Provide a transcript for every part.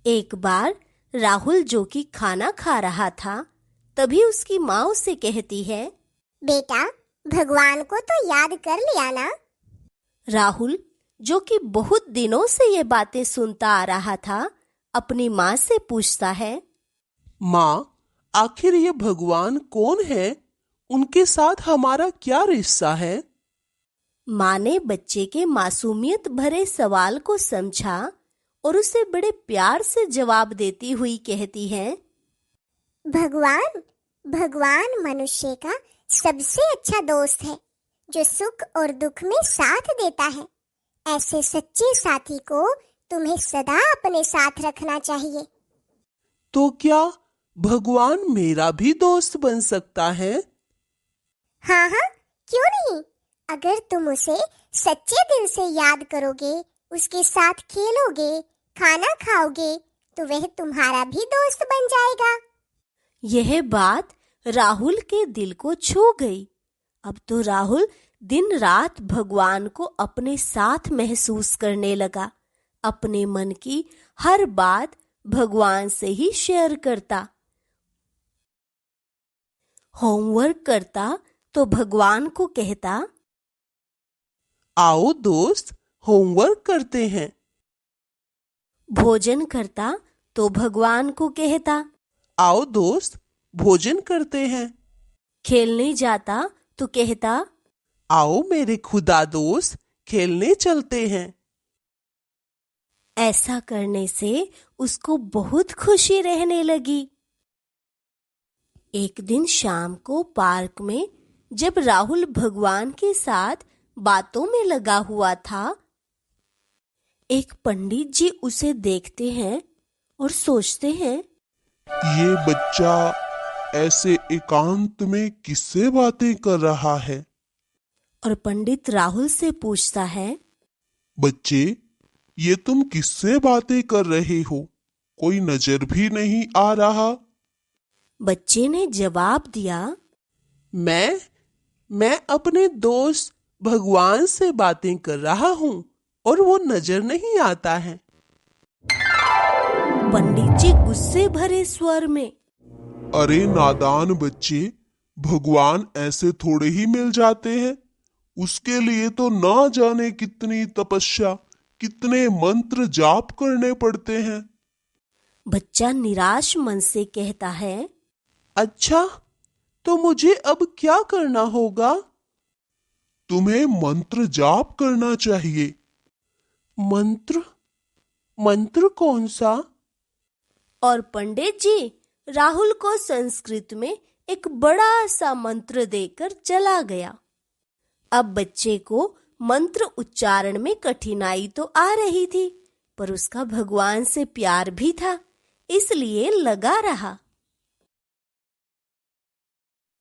एक बार राहुल जो कि खाना खा रहा था, तभी उसकी माँ उसे कहती है, बेटा, भगवान को तो याद कर लिया ना? राहुल, जो कि बहुत दिनों से ये बातें सुनता आ रहा था, अपनी माँ से पूछता है, माँ, आखिर ये भगवान कौन है? उनके साथ हमारा क्या रिश्ता है? माँ ने बच्चे के मासूमियत भरे सवाल को समझा और उसे बड़े प्यार से जवाब देती हुई कहती है, भगवान भगवान मनुष्य का सबसे अच्छा दोस्त है, जो सुख और दुख में साथ देता है। ऐसे सच्चे साथी को तुम्हें सदा अपने साथ रखना चाहिए। तो क्या भगवान मेरा भी दोस्त बन सकता है? हाँ हाँ, क्यों नहीं? अगर तुम उसे सच्चे दिल से याद करोगे, उसके साथ खेलोगे, खाना खाओगे, तो वह तुम्हारा भी दोस्त बन जाएगा। यह बात राहुल के दिल को छू गई। अब तो राहुल दिन रात भगवान को अपने साथ महसूस करने लगा। अपने मन की हर बात भगवान से ही शेयर करता। होमवर्क करता तो भगवान को कहता, आओ दोस्त, होमवर्क करते हैं। भोजन करता तो भगवान को कहता, आओ दोस्त, भोजन करते हैं। खेलने जाता तो कहता, आओ मेरे खुदा दोस्त, खेलने चलते हैं। ऐसा करने से उसको बहुत खुशी रहने लगी। एक दिन शाम को पार्क में जब राहुल भगवान के साथ बातों में लगा हुआ था, एक पंडित जी उसे देखते हैं और सोचते हैं, ये बच्चा ऐसे एकांत में किससे बातें कर रहा है? और पंडित राहुल से पूछता है, बच्चे, ये तुम किससे बातें कर रहे हो? कोई नजर भी नहीं आ रहा। बच्चे ने जवाब दिया, मैं अपने दोस्त भगवान से बातें कर रहा हूँ और वो नजर नहीं आता है। पंडित जी गुस्से भरे स्वर में, अरे नादान बच्चे, भगवान ऐसे थोड़े ही मिल जाते हैं। उसके लिए तो ना जाने कितनी तपस्या, कितने मंत्र जाप करने पड़ते हैं। बच्चा निराश मन से कहता है, अच्छा, तो मुझे अब क्या करना होगा? तुम्हें मंत्र जाप करना चाहिए। मंत्र? मंत्र कौन सा? और पंडित जी राहुल को संस्कृत में एक बड़ा सा मंत्र देकर चला गया। अब बच्चे को मंत्र उच्चारण में कठिनाई तो आ रही थी, पर उसका भगवान से प्यार भी था, इसलिए लगा रहा।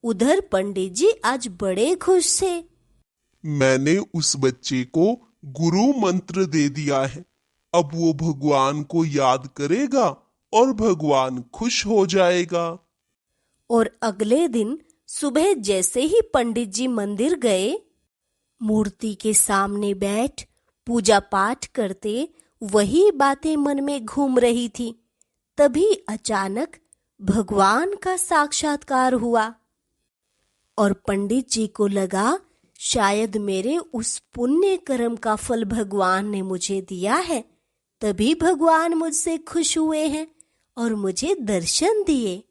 उधर पंडित जी आज बड़े खुश थे। मैंने उस बच्चे को गुरु मंत्र दे दिया है। अब वो भगवान को याद करेगा और भगवान खुश हो जाएगा। और अगले दिन सुबह जैसे ही पंडित जी मंदिर गए, मूर्ति के सामने बैठ पूजा पाठ करते वही बातें मन में घूम रही थी। तभी अचानक भगवान का साक्षात्कार हुआ और पंडित जी को लगा शायद मेरे उस पुण्य कर्म का फल भगवान ने मुझे दिया है, तभी भगवान मुझसे खुश हुए हैं और मुझे दर्शन दिए।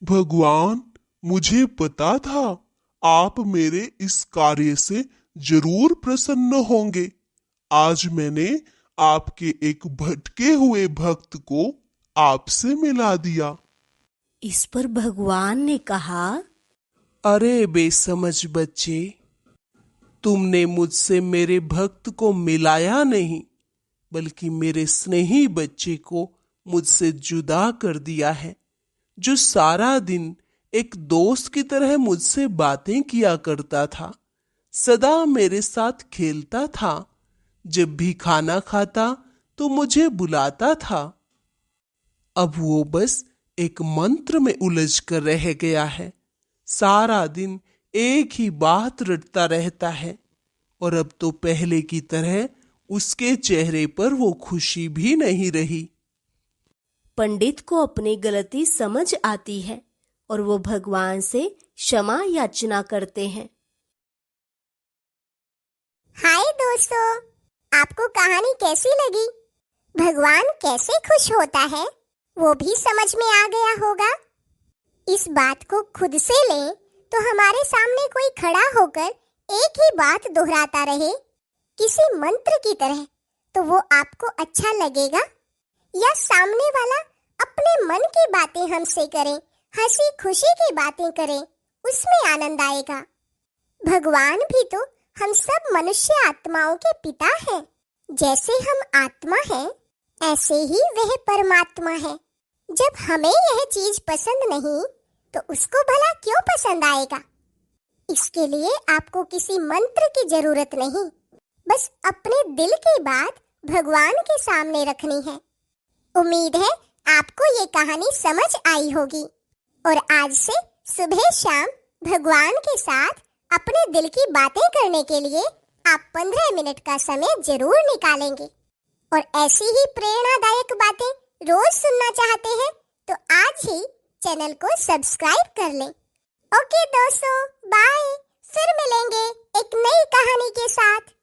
भगवान, मुझे पता था आप मेरे इस कार्य से जरूर प्रसन्न होंगे। आज मैंने आपके एक भटके हुए भक्त को आपसे मिला दिया। इस पर भगवान ने कहा, अरे बेसमझ बच्चे, तुमने मुझसे मेरे भक्त को मिलाया नहीं, बल्कि मेरे स्नेही बच्चे को मुझसे जुदा कर दिया है, जो सारा दिन एक दोस्त की तरह मुझसे बातें किया करता था, सदा मेरे साथ खेलता था, जब भी खाना खाता तो मुझे बुलाता था। अब वो बस एक मंत्र में उलझ कर रह गया है। सारा दिन एक ही बात रटता रहता है और अब तो पहले की तरह उसके चेहरे पर वो खुशी भी नहीं रही। पंडित को अपनी गलती समझ आती है और वो भगवान से क्षमा याचना करते हैं। हाय दोस्तों, आपको कहानी कैसी लगी? भगवान कैसे खुश होता है वो भी समझ में आ गया होगा। इस बात को खुद से लें तो हमारे सामने कोई खड़ा होकर एक ही बात दोहराता रहे किसी मंत्र की तरह, तो वो आपको अच्छा लगेगा? या सामने वाला अपने मन की बातें हमसे करे, हंसी खुशी की बातें करे, उसमें आनंद आएगा। भगवान भी तो हम सब मनुष्य आत्माओं के पिता हैं। जैसे हम आत्मा हैं, ऐसे ही वह परमात्मा है। जब हमें यह चीज पसंद नहीं तो उसको भला क्यों पसंद आएगा? इसके लिए आपको किसी मंत्र की जरूरत नहीं, बस अपने दिल की बात भगवान के सामने रखनी है। उम्मीद है आपको ये कहानी समझ आई होगी और आज से सुबह शाम भगवान के साथ अपने दिल की बातें करने के लिए आप 15 मिनट का समय जरूर निकालेंगे। और ऐसी ही प्रेरणादायक बातें रोज सुनना चाहते हैं तो आज ही चैनल को सब्सक्राइब कर लें। ओके दोस्तों, बाय। फिर मिलेंगे एक नई कहानी के साथ।